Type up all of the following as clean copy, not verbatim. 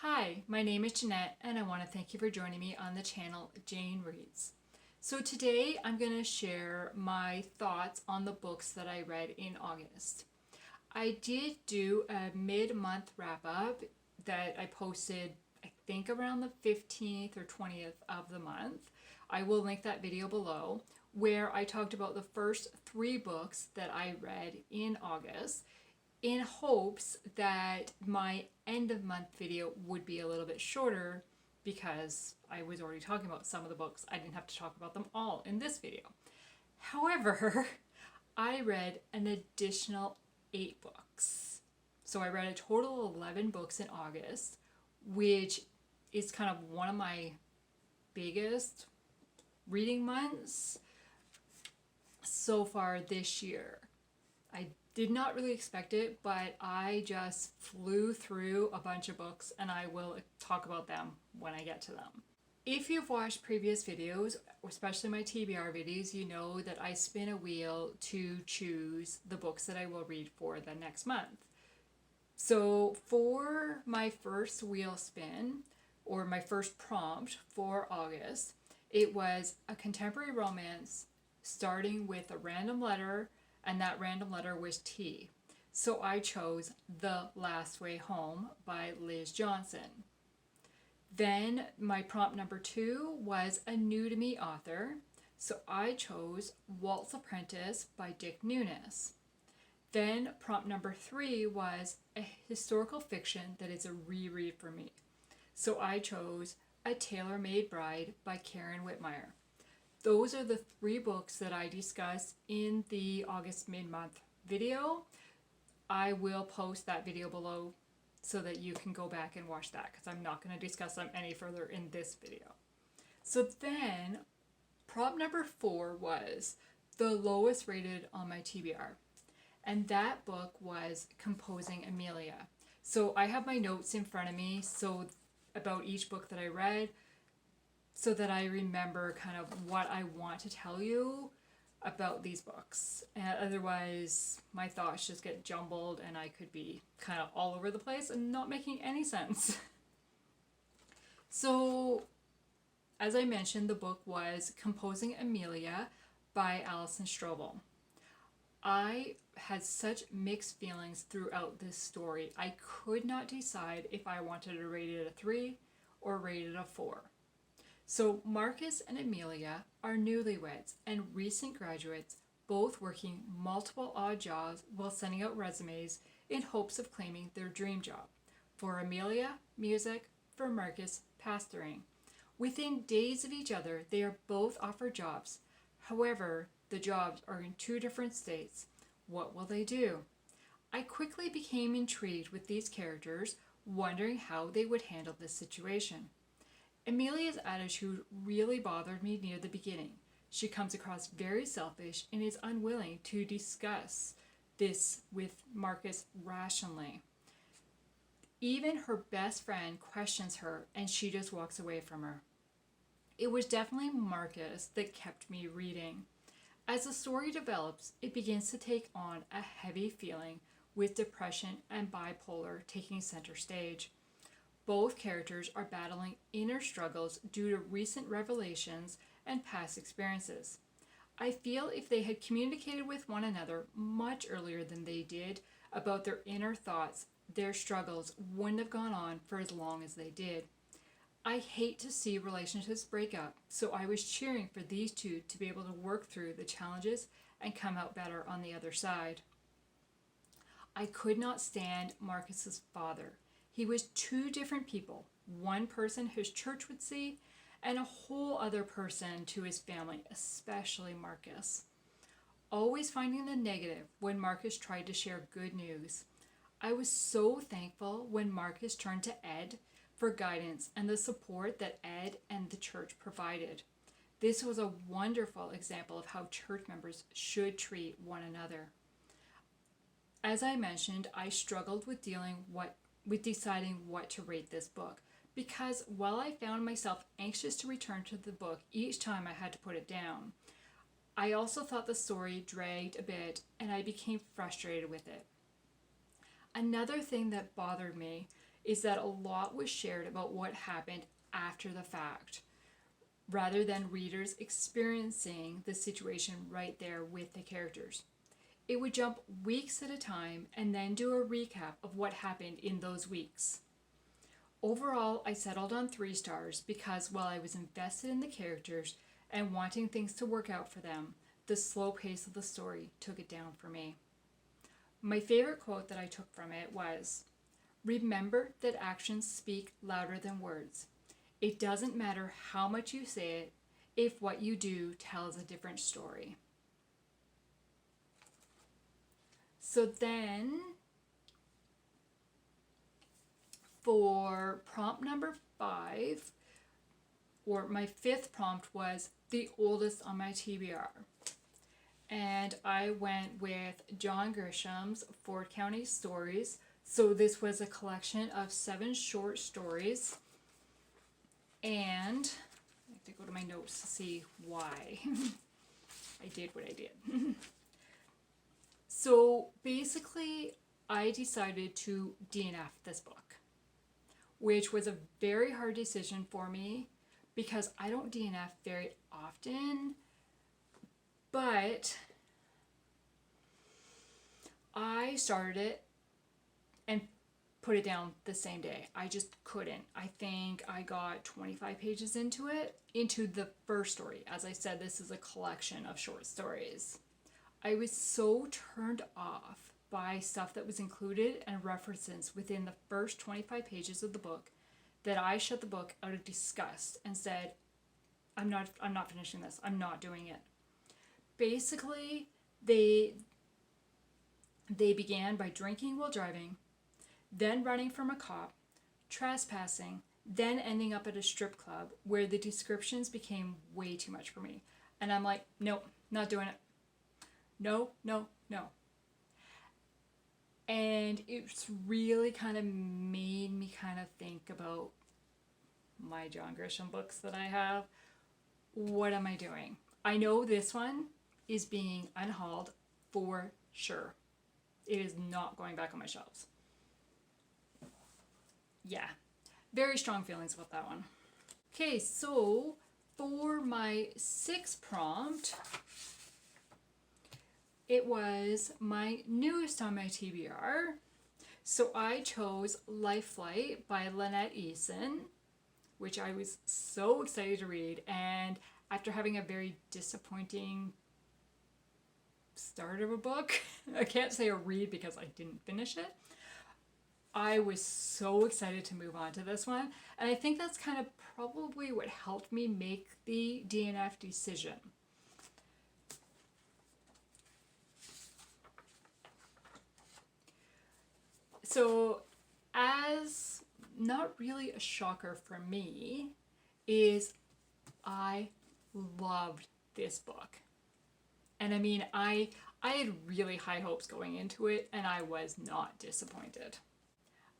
Hi, my name is Jeanette and I want to thank you for joining me on the channel Jane Reads. So today I'm going to share my thoughts on the books that I read in August. I did do a mid-month wrap-up that I posted I think around the 15th or 20th of the month. I will link that video below where I talked about the first 3 books that I read in August in hopes that my end of month video would be a little bit shorter because I was already talking about some of the books. I didn't have to talk about them all in this video. However, I read an additional 8 books. So I read a total of 11 books in August, which is kind of one of my biggest reading months so far this year. I did not really expect it, but I just flew through a bunch of books and I will talk about them when I get to them. If you've watched previous videos, especially my TBR videos, you know that I spin a wheel to choose the books that I will read for the next month. So for my first wheel spin, or my first prompt for August, it was a contemporary romance starting with a random letter, and that random letter was T. So I chose The Last Way Home by Liz Johnson. Then my prompt number 2 was a new to me author. So I chose Walt's Apprentice by Dick Nunes. Then prompt number 3 was a historical fiction that is a reread for me. So I chose A Tailor-Made Bride by Karen Whitmire. Those are the 3 books that I discussed in the August mid-month video. I will post that video below so that you can go back and watch that because I'm not going to discuss them any further in this video. So then prompt number 4 was the lowest rated on my TBR. And that book was Composing Amelia. So I have my notes in front of me about each book that I read, so that I remember kind of what I want to tell you about these books. And otherwise, my thoughts just get jumbled and I could be kind of all over the place and not making any sense. So, as I mentioned, the book was Composing Amelia by Alison Strobel. I had such mixed feelings throughout this story. I could not decide if I wanted to rate it a 3 or rate it a 4. So Marcus and Amelia are newlyweds and recent graduates, both working multiple odd jobs while sending out resumes in hopes of claiming their dream job. For Amelia, music; for Marcus, pastoring. Within days of each other, they are both offered jobs. However, the jobs are in 2 different states. What will they do? I quickly became intrigued with these characters, wondering how they would handle this situation. Amelia's attitude really bothered me near the beginning. She comes across very selfish and is unwilling to discuss this with Marcus rationally. Even her best friend questions her and she just walks away from her. It was definitely Marcus that kept me reading. As the story develops, it begins to take on a heavy feeling, with depression and bipolar taking center stage. Both characters are battling inner struggles due to recent revelations and past experiences. I feel if they had communicated with one another much earlier than they did about their inner thoughts, their struggles wouldn't have gone on for as long as they did. I hate to see relationships break up, so I was cheering for these 2 to be able to work through the challenges and come out better on the other side. I could not stand Marcus's father. He was 2 different people, one person his church would see, and a whole other person to his family, especially Marcus. Always finding the negative when Marcus tried to share good news. I was so thankful when Marcus turned to Ed for guidance and the support that Ed and the church provided. This was a wonderful example of how church members should treat one another. As I mentioned, I struggled with deciding what to rate this book, because while I found myself anxious to return to the book each time I had to put it down, I also thought the story dragged a bit and I became frustrated with it. Another thing that bothered me is that a lot was shared about what happened after the fact, rather than readers experiencing the situation right there with the characters. It would jump weeks at a time and then do a recap of what happened in those weeks. Overall, I settled on 3 stars because while I was invested in the characters and wanting things to work out for them, the slow pace of the story took it down for me. My favorite quote that I took from it was, "Remember that actions speak louder than words. It doesn't matter how much you say it if what you do tells a different story." So then, for prompt number 5, or my 5th prompt, was the oldest on my TBR. And I went with John Grisham's Ford County Stories. So this was a collection of 7 short stories. And I have to go to my notes to see why I did what I did. So basically, I decided to DNF this book, which was a very hard decision for me because I don't DNF very often, but I started it and put it down the same day. I just couldn't. I think I got 25 pages into the first story. As I said, this is a collection of short stories. I was so turned off by stuff that was included and references within the first 25 pages of the book that I shut the book out of disgust and said, I'm not finishing this. I'm not doing it. Basically, they began by drinking while driving, then running from a cop, trespassing, then ending up at a strip club where the descriptions became way too much for me. And I'm like, nope, not doing it. No. And it's really kind of made me kind of think about my John Grisham books that I have. What am I doing? I know this one is being unhauled for sure. It is not going back on my shelves. Yeah, very strong feelings about that one. Okay, so for my 6th prompt, it was my newest on my TBR. So I chose Life Flight by Lynette Eason, which I was so excited to read. And after having a very disappointing start of a book, I can't say a read because I didn't finish it, I was so excited to move on to this one. And I think that's kind of probably what helped me make the DNF decision. So, as not really a shocker for me, is I loved this book. And I mean, I had really high hopes going into it, and I was not disappointed.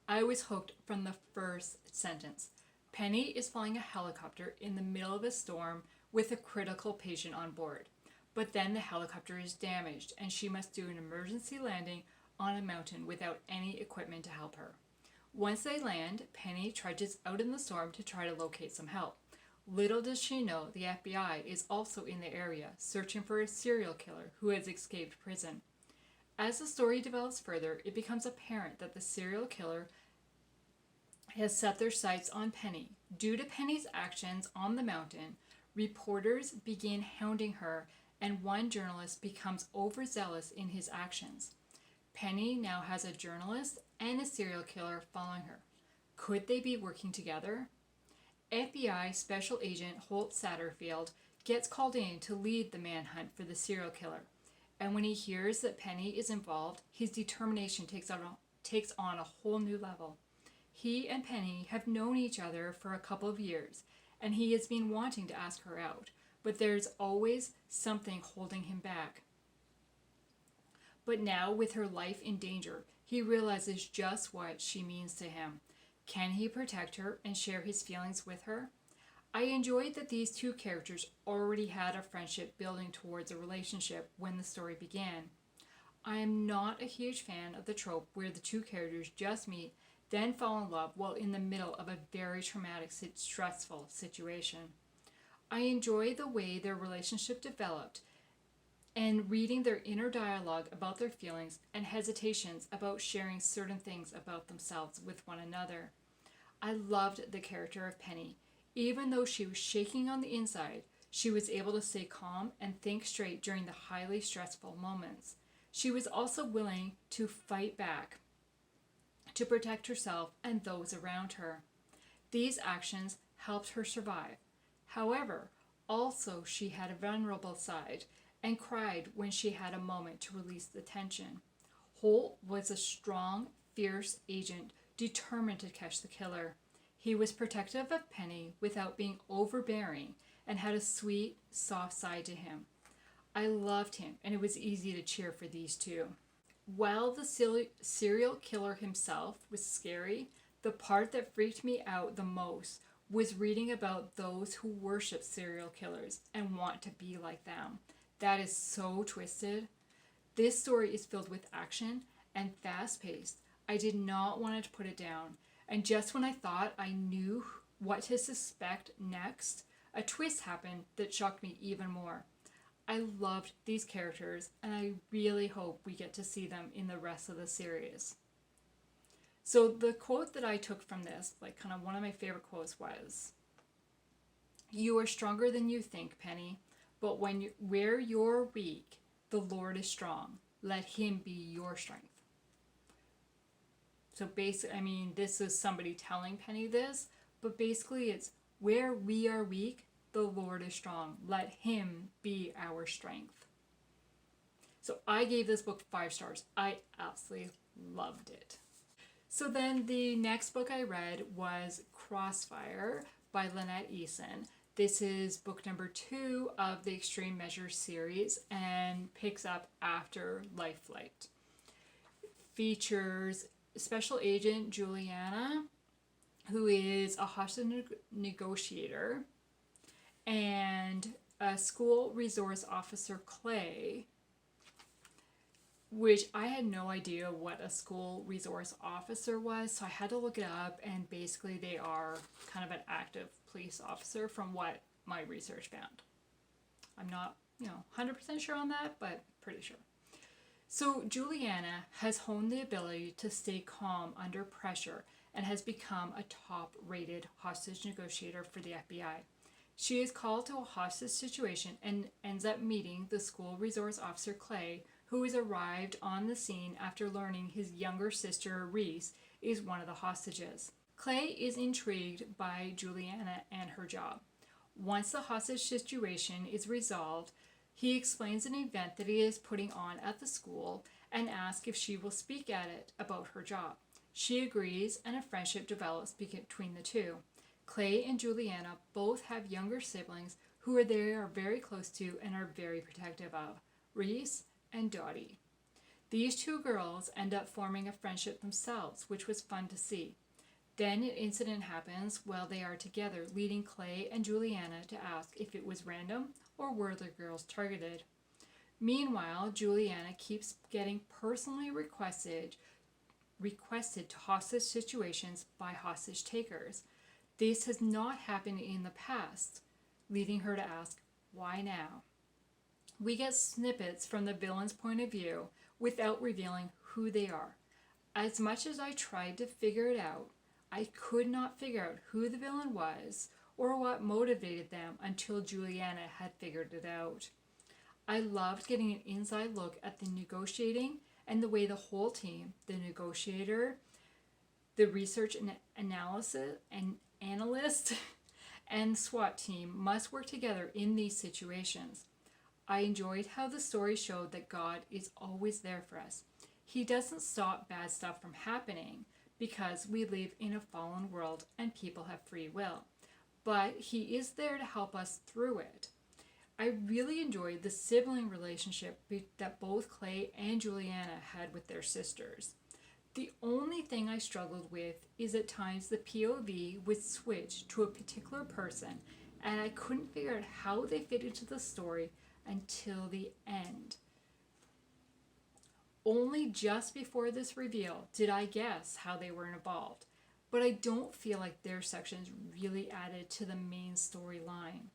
I was hooked from the first sentence. Penny is flying a helicopter in the middle of a storm with a critical patient on board. But then the helicopter is damaged, and she must do an emergency landing on a mountain without any equipment to help her. Once they land, Penny trudges out in the storm to try to locate some help. Little does she know the FBI is also in the area, searching for a serial killer who has escaped prison. As the story develops further, it becomes apparent that the serial killer has set their sights on Penny. Due to Penny's actions on the mountain, reporters begin hounding her, and one journalist becomes overzealous in his actions. Penny now has a journalist and a serial killer following her. Could they be working together? FBI Special Agent Holt Satterfield gets called in to lead the manhunt for the serial killer. And when he hears that Penny is involved, his determination takes on a whole new level. He and Penny have known each other for a couple of years, and he has been wanting to ask her out, but there's always something holding him back. But now, with her life in danger, he realizes just what she means to him. Can he protect her and share his feelings with her? I enjoyed that these two characters already had a friendship building towards a relationship when the story began. I am not a huge fan of the trope where the two characters just meet, then fall in love while in the middle of a very traumatic, stressful situation. I enjoy the way their relationship developed and reading their inner dialogue about their feelings and hesitations about sharing certain things about themselves with one another. I loved the character of Penny. Even though she was shaking on the inside, she was able to stay calm and think straight during the highly stressful moments. She was also willing to fight back to protect herself and those around her. These actions helped her survive. However, also she had a vulnerable side and cried when she had a moment to release the tension. Holt was a strong, fierce agent determined to catch the killer. He was protective of Penny without being overbearing and had a sweet, soft side to him. I loved him, and it was easy to cheer for these two. While the serial killer himself was scary, the part that freaked me out the most was reading about those who worship serial killers and want to be like them. That is so twisted. This story is filled with action and fast-paced. I did not want to put it down. And just when I thought I knew what to suspect next, a twist happened that shocked me even more. I loved these characters, and I really hope we get to see them in the rest of the series. So the quote that I took from this, like kind of one of my favorite quotes was, "You are stronger than you think, Penny, but where you're weak, the Lord is strong. Let him be your strength." So basically, I mean, this is somebody telling Penny this, but basically it's where we are weak, the Lord is strong. Let him be our strength. So I gave this book 5 stars. I absolutely loved it. So then the next book I read was Crossfire by Lynette Eason. This is book number 2 of the Extreme Measures series and picks up after Life Flight. Features Special Agent Juliana, who is a hostage negotiator, and a school resource officer, Clay, which I had no idea what a school resource officer was, so I had to look it up, and basically they are kind of an active police officer from what my research found. I'm not, 100% sure on that, but pretty sure. So Juliana has honed the ability to stay calm under pressure and has become a top-rated hostage negotiator for the FBI. She is called to a hostage situation and ends up meeting the school resource officer Clay, who has arrived on the scene after learning his younger sister Reese is one of the hostages. Clay is intrigued by Juliana and her job. Once the hostage situation is resolved, he explains an event that he is putting on at the school and asks if she will speak at it about her job. She agrees, and a friendship develops between the two. Clay and Juliana both have younger siblings who they are very close to and are very protective of, Reese and Dottie. These two girls end up forming a friendship themselves, which was fun to see. Then an incident happens while they are together, leading Clay and Juliana to ask if it was random or were the girls targeted. Meanwhile, Juliana keeps getting personally requested to hostage situations by hostage takers. This has not happened in the past, leading her to ask, why now? We get snippets from the villain's point of view without revealing who they are. As much as I tried to figure it out, I could not figure out who the villain was or what motivated them until Juliana had figured it out. I loved getting an inside look at the negotiating and the way the whole team, the negotiator, the research and analysis and analyst, and SWAT team must work together in these situations. I enjoyed how the story showed that God is always there for us. He doesn't stop bad stuff from happening because we live in a fallen world and people have free will. But he is there to help us through it. I really enjoyed the sibling relationship that both Clay and Juliana had with their sisters. The only thing I struggled with is at times the POV would switch to a particular person, and I couldn't figure out how they fit into the story until the end. Only just before this reveal did I guess how they were involved, but I don't feel like their sections really added to the main storyline.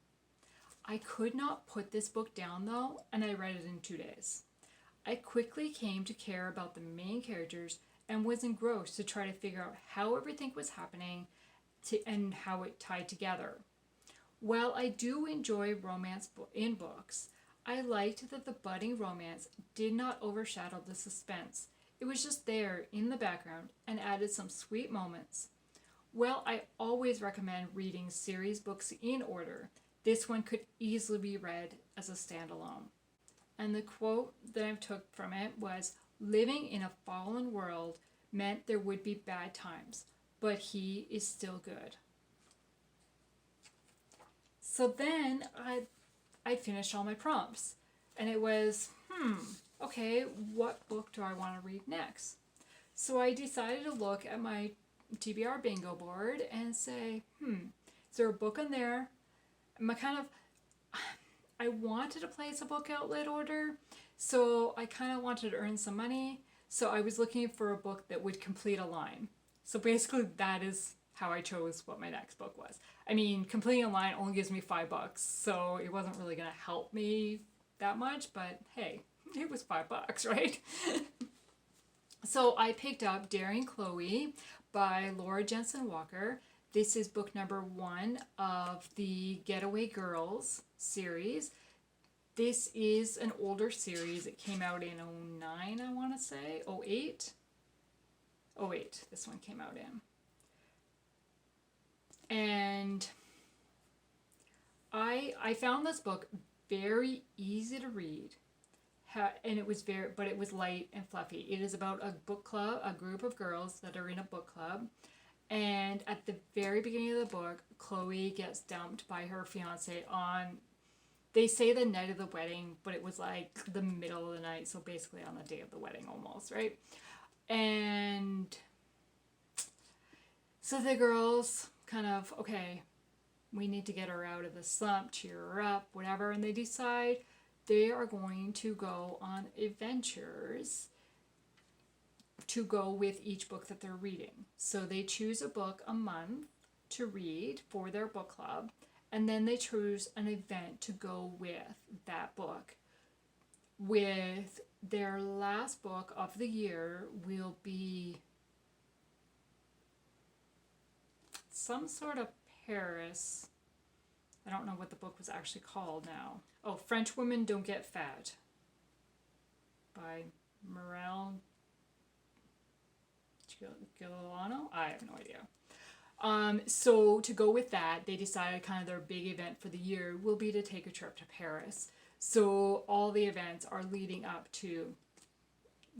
I could not put this book down though, and I read it in 2 days. I quickly came to care about the main characters and was engrossed to try to figure out how everything was happening and how it tied together. While I do enjoy romance in books, I liked that the budding romance did not overshadow the suspense. It was just there in the background and added some sweet moments. While I always recommend reading series books in order, this one could easily be read as a standalone. And the quote that I took from it was, "Living in a fallen world meant there would be bad times, but he is still good." So then I finished all my prompts, and it was, okay, what book do I want to read next? So I decided to look at my TBR bingo board and say, is there a book on there? I wanted to place a book outlet order, so I kind of wanted to earn some money, so I was looking for a book that would complete a line. So basically that is how I chose what my next book was. I mean, completing a line only gives me $5, so it wasn't really going to help me that much, but hey, it was $5, right? So I picked up Daring Chloe by Laura Jensen Walker. This is book number 1 of the Getaway Girls series. This is an older series. It came out in 2009, I want to say. 2008? 2008, this one came out in. And I found this book very easy to read. And it was but it was light and fluffy. It is about a book club, a group of girls that are in a book club. And at the very beginning of the book, Chloe gets dumped by her fiance on, they say the night of the wedding, but it was like the middle of the night. So basically on the day of the wedding almost, right? And so the girls kind of, okay, we need to get her out of the slump, cheer her up, whatever. And they decide they are going to go on adventures to go with each book that they're reading. So they choose a book a month to read for their book club, and then they choose an event to go with that book. With their last book of the year will be some sort of Paris. I don't know what the book was actually called now. Oh, French Women Don't Get Fat by Morel Gilano? I have no idea. So to go with that, they decided kind of their big event for the year will be to take a trip to Paris. So all the events are leading up to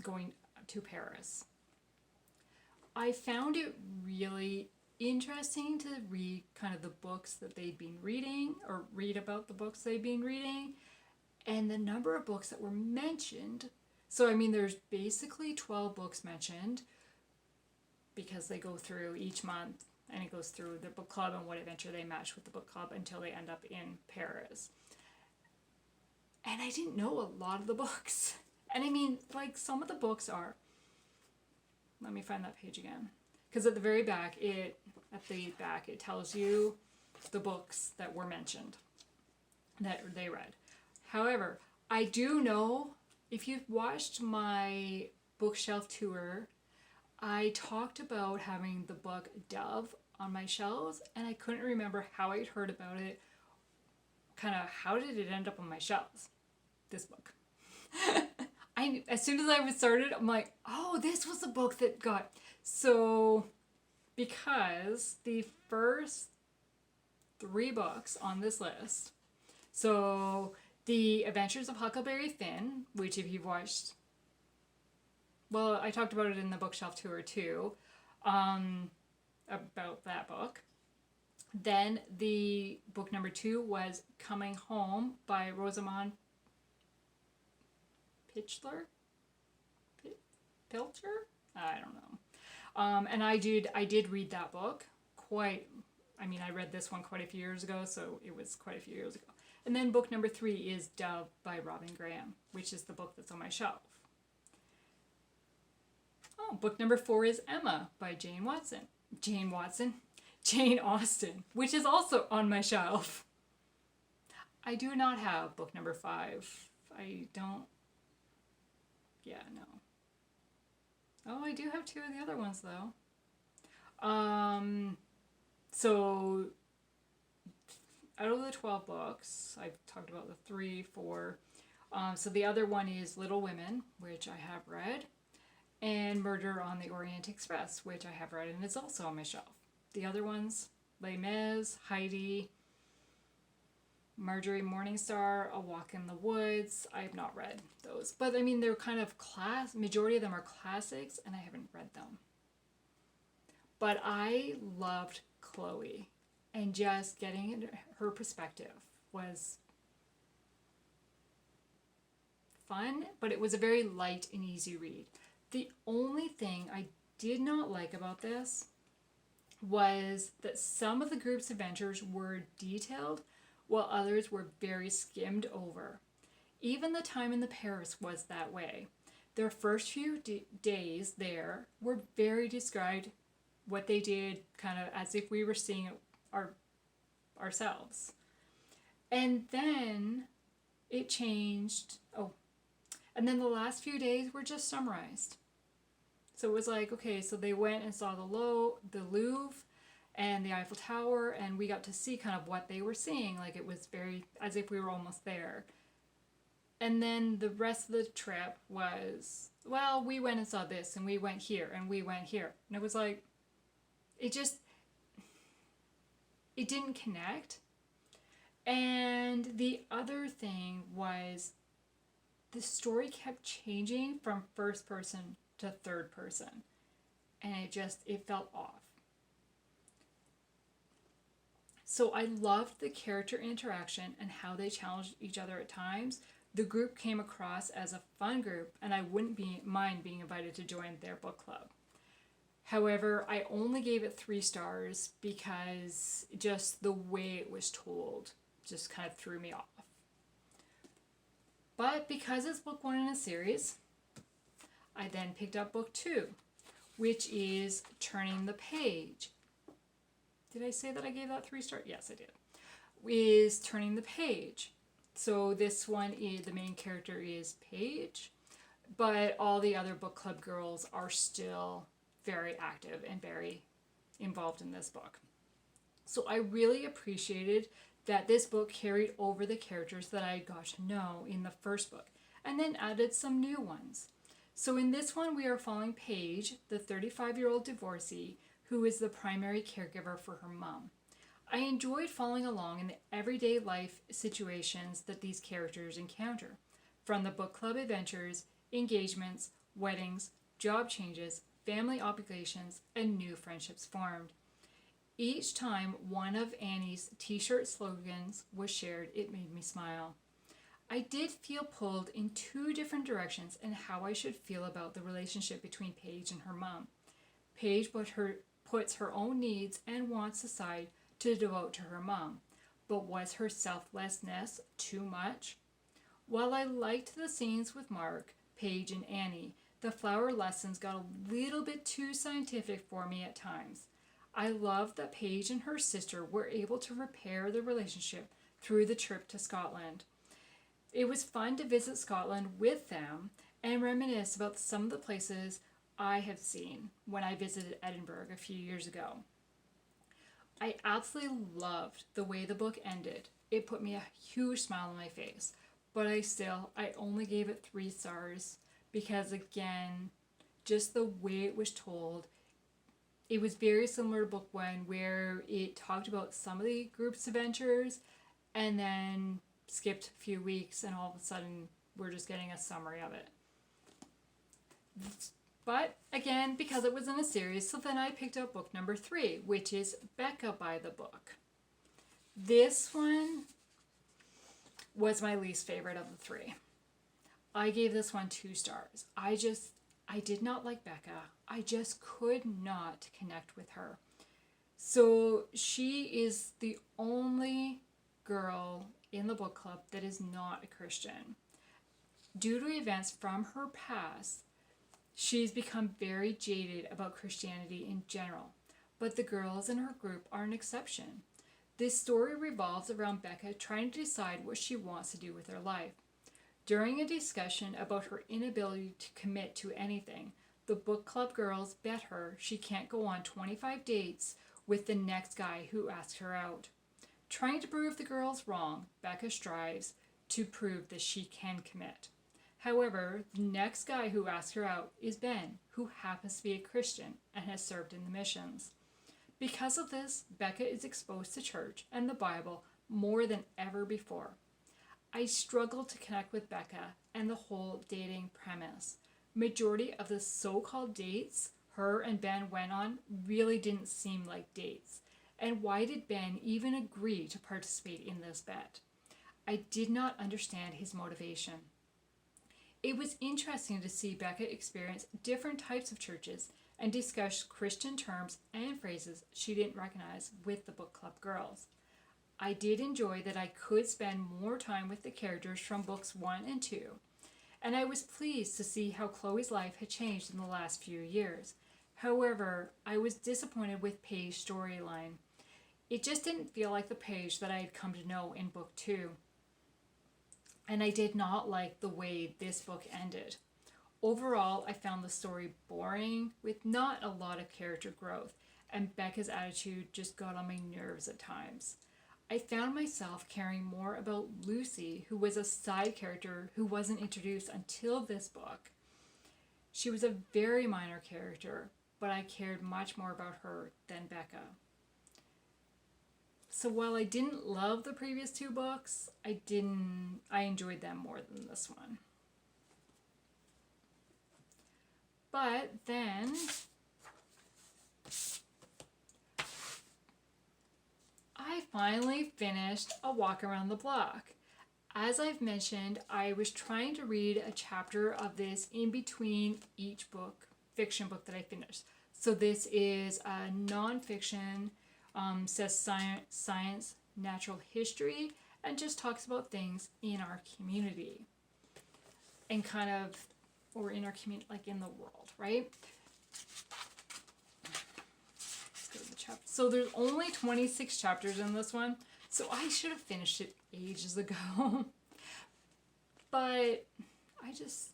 going to Paris. I found it really interesting to read kind of the books that they've been reading, or read about the books they've been reading, and the number of books that were mentioned. So I mean, there's basically 12 books mentioned, because they go through each month and it goes through the book club and what adventure they match with the book club until they end up in Paris. And I didn't know a lot of the books. And I mean, like, some of the books are, let me find that page again. Because at the very back, it tells you the books that were mentioned, that they read. However, I do know, if you've watched my bookshelf tour, I talked about having the book Dove on my shelves, and I couldn't remember how I'd heard about it. Kind of, how did it end up on my shelves? This book. As soon as I was started, I'm like, oh, this was the book that got. So, because the first 3 books on this list, so The Adventures of Huckleberry Finn, which if you've watched, well, I talked about it in the bookshelf tour too, about that book. Then the book number 2 was Coming Home by Rosamund Pilcher? I don't know. And I did read that book I read this one quite a few years ago, so it was quite a few years ago. And then book number 3 is Dove by Robin Graham, which is the book that's on my shelf. Oh, book number 4 is Emma by Jane Austen, which is also on my shelf. I do not have book number 5. I don't. Yeah, no. Oh, I do have 2 of the other ones though. So out of the 12 books, I've talked about the 3, 4. So the other one is Little Women, which I have read, and Murder on the Orient Express, which I have read and is also on my shelf. The other ones, Les Mis, Heidi, Marjorie Morningstar, A Walk in the Woods. I have not read those, but I mean they're kind of majority of them are classics, and I haven't read them. But I loved Chloe, and just getting into her perspective was fun, but it was a very light and easy read. The only thing I did not like about this was that some of the group's adventures were detailed while others were very skimmed over. Even the time in the Paris was that way. Their first few days there were very described what they did kind of as if we were seeing it ourselves. And then it changed. Oh, and then the last few days were just summarized. So it was like, okay, so they went and saw the Louvre and the Eiffel Tower, and we got to see kind of what they were seeing. Like it was very, as if we were almost there. And then the rest of the trip was, well, we went and saw this, and we went here, and we went here. And it was like, it didn't connect. And the other thing was the story kept changing from first person to third person. And it felt off. So I loved the character interaction and how they challenged each other at times. The group came across as a fun group, and I wouldn't mind being invited to join their book club. However, I only gave it 3 stars because just the way it was told just kind of threw me off. But because it's book 1 in a series, I then picked up book 2, which is Turning the Page. Did I say that I gave that 3 stars? Yes, I did. Is Turning the Page. So this one is, the main character is Paige, but all the other book club girls are still very active and very involved in this book. So I really appreciated that this book carried over the characters that I got to know in the first book, and then added some new ones. So in this one, we are following Paige, the 35-year-old divorcee, who is the primary caregiver for her mom. I enjoyed following along in the everyday life situations that these characters encounter, from the book club adventures, engagements, weddings, job changes, family obligations, and new friendships formed. Each time one of Annie's t-shirt slogans was shared, it made me smile. I did feel pulled in 2 different directions in how I should feel about the relationship between Paige and her mom. Paige puts her own needs and wants aside to devote to her mom, but was her selflessness too much? While I liked the scenes with Mark, Paige, and Annie, the flower lessons got a little bit too scientific for me at times. I loved that Paige and her sister were able to repair the relationship through the trip to Scotland. It was fun to visit Scotland with them and reminisce about some of the places I have seen when I visited Edinburgh a few years ago. I absolutely loved the way the book ended. It put me a huge smile on my face, but I only gave it 3 stars because, again, just the way it was told, it was very similar to book 1, where it talked about some of the group's adventures and then skipped a few weeks, and all of a sudden we're just getting a summary of it. But again, because it was in a series, so then I picked up book number 3, which is Becca by the Book. This one was my least favorite of the 3. I gave this one 2 stars. I did not like Becca. I just could not connect with her. So she is the only girl in the book club that is not a Christian. Due to events from her past, She's become very jaded about Christianity in general, but the girls in her group are an exception. This story revolves around Becca trying to decide what she wants to do with her life. During a discussion about her inability to commit to anything, the book club girls bet her she can't go on 25 dates with the next guy who asks her out. Trying to prove the girls wrong, Becca strives to prove that she can commit. However, the next guy who asks her out is Ben, who happens to be a Christian and has served in the missions. Because of this, Becca is exposed to church and the Bible more than ever before. I struggle to connect with Becca and the whole dating premise. Majority of the so-called dates her and Ben went on really didn't seem like dates. And why did Ben even agree to participate in this bet? I did not understand his motivation. It was interesting to see Becca experience different types of churches and discuss Christian terms and phrases she didn't recognize with the book club girls. I did enjoy that I could spend more time with the characters from books 1 and 2, and I was pleased to see how Chloe's life had changed in the last few years. However, I was disappointed with Paige's storyline. It just didn't feel like the Paige that I had come to know in book 2. And I did not like the way this book ended. Overall, I found the story boring with not a lot of character growth, and Becca's attitude just got on my nerves at times. I found myself caring more about Lucy, who was a side character who wasn't introduced until this book. She was a very minor character, but I cared much more about her than Becca. So while I didn't love the previous 2 books, I enjoyed them more than this one. But then I finally finished A Walk Around the Block. As I've mentioned, I was trying to read a chapter of this in between each book, fiction book that I finished. So this is a nonfiction, says science, natural history, and just talks about things in our community. And kind of, or in our community, like in the world, right? Let's go to the chapter. So there's only 26 chapters in this one, so I should have finished it ages ago. But I just,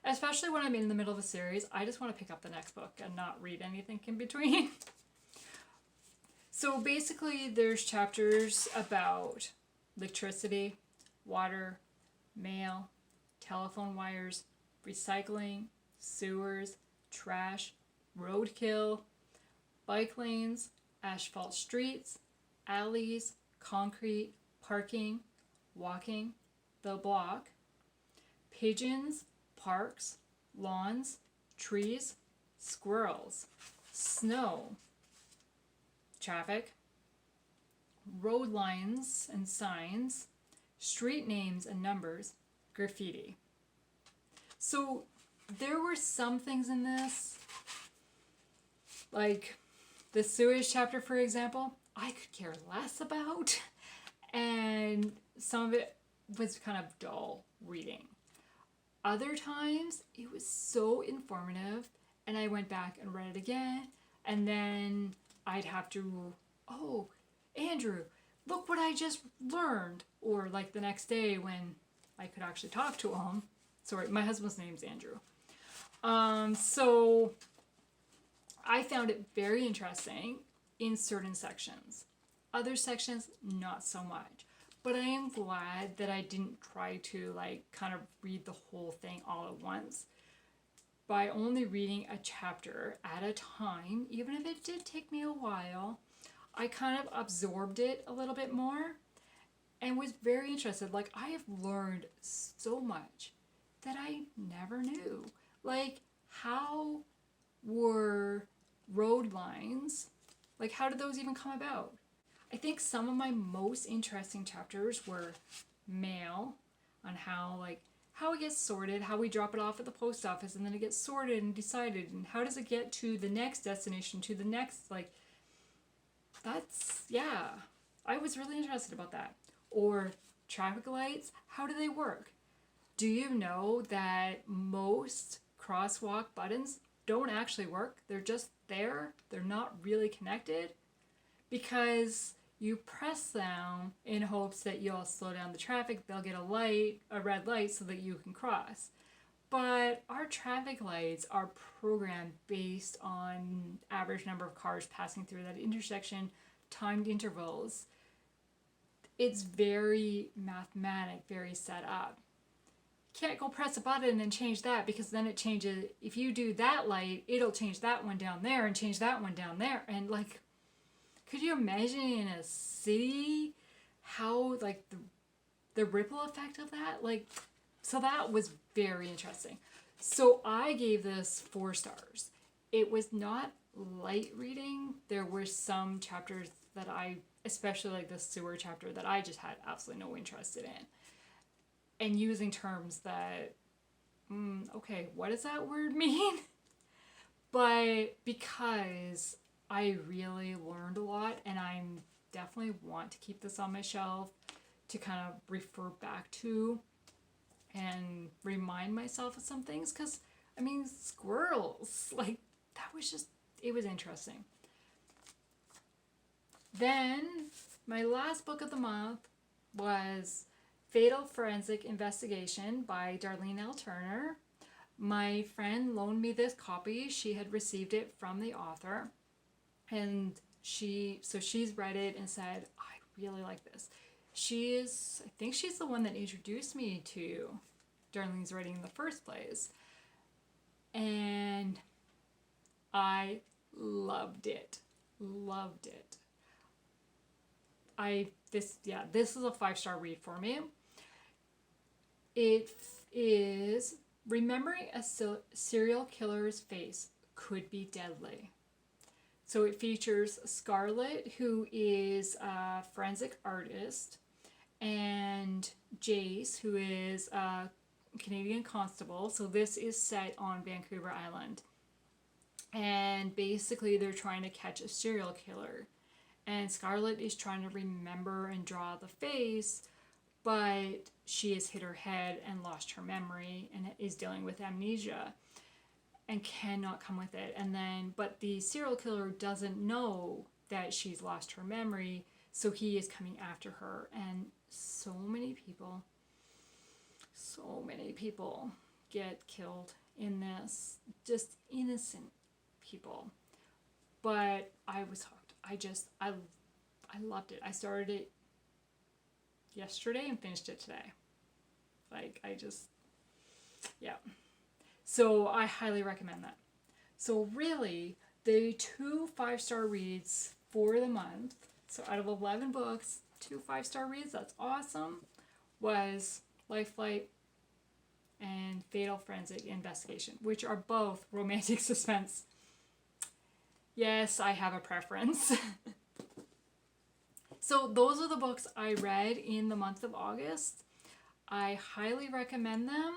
especially when I'm in the middle of a series, I just want to pick up the next book and not read anything in between. So basically there's chapters about electricity, water, mail, telephone wires, recycling, sewers, trash, roadkill, bike lanes, asphalt streets, alleys, concrete, parking, walking, the block, pigeons, parks, lawns, trees, squirrels, snow, traffic, road lines and signs, street names and numbers, graffiti. So there were some things in this, like the sewage chapter, for example, I could care less about, and some of it was kind of dull reading. Other times it was so informative, and I went back and read it again, and then I'd have to, oh, Andrew, look what I just learned. Or like the next day when I could actually talk to him. Sorry, my husband's name's Andrew. So I found it very interesting in certain sections. Other sections, not so much. But I am glad that I didn't try to like kind of read the whole thing all at once. By only reading a chapter at a time, even if it did take me a while, I kind of absorbed it a little bit more and was very interested. Like, I have learned so much that I never knew. Like, how were road lines, like how did those even come about? I think some of my most interesting chapters were mail, on how it gets sorted, how we drop it off at the post office, and then it gets sorted and decided, and how does it get to the next destination, to the next, that's, yeah, I was really interested about that. Or traffic lights, how do they work? Do you know that most crosswalk buttons don't actually work. They're just there. They're not really connected because you press them in hopes that you'll slow down the traffic. They'll get a red light so that you can cross. But our traffic lights are programmed based on average number of cars passing through that intersection, timed intervals. It's very mathematic, very set up. You can't go press a button and change that because then it changes. If you do that light, it'll change that one down there and change that one down there. And like, could you imagine in a city how like the ripple effect of that? Like, so that was very interesting. So I gave this 4 stars. It was not light reading. There were some chapters that especially like the sewer chapter, that I just had absolutely no interest in. And using terms that, okay, what does that word mean? But because I really learned a lot, and I definitely want to keep this on my shelf to kind of refer back to and remind myself of some things, because I mean, squirrels, like, that was just, it was interesting. Then my last book of the month was Fatal Forensic Investigation by Darlene L. Turner. My friend loaned me this copy. She had received it from the author, and she's read it and said, I really like this. I think she's the one that introduced me to Darlene's writing in the first place. And I loved it. Loved it. This is a 5-star read for me. It is remembering a serial killer's face could be deadly. So it features Scarlett, who is a forensic artist, and Jace, who is a Canadian constable. So this is set on Vancouver Island. And basically they're trying to catch a serial killer. And Scarlett is trying to remember and draw the face, but she has hit her head and lost her memory and is dealing with amnesia and cannot come with it. But the serial killer doesn't know that she's lost her memory, so he is coming after her. And so many people get killed in this, just innocent people. But I was hooked. I loved it. I started it yesterday and finished it today. So I highly recommend that. So really, the 2 5-star reads for the month, so out of 11 books, 2 5-star reads, that's awesome, was Life Flight and Fatal Forensic Investigation, which are both romantic suspense. Yes, I have a preference. So those are the books I read in the month of August. I highly recommend them.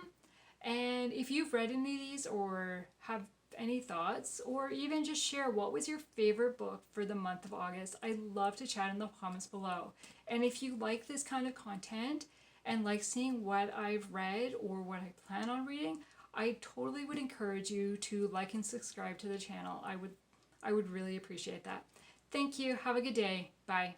And if you've read any of these or have any thoughts, or even just share what was your favorite book for the month of August, I'd love to chat in the comments below. And if you like this kind of content and like seeing what I've read or what I plan on reading, I totally would encourage you to like and subscribe to the channel. I would really appreciate that. Thank you. Have a good day. Bye.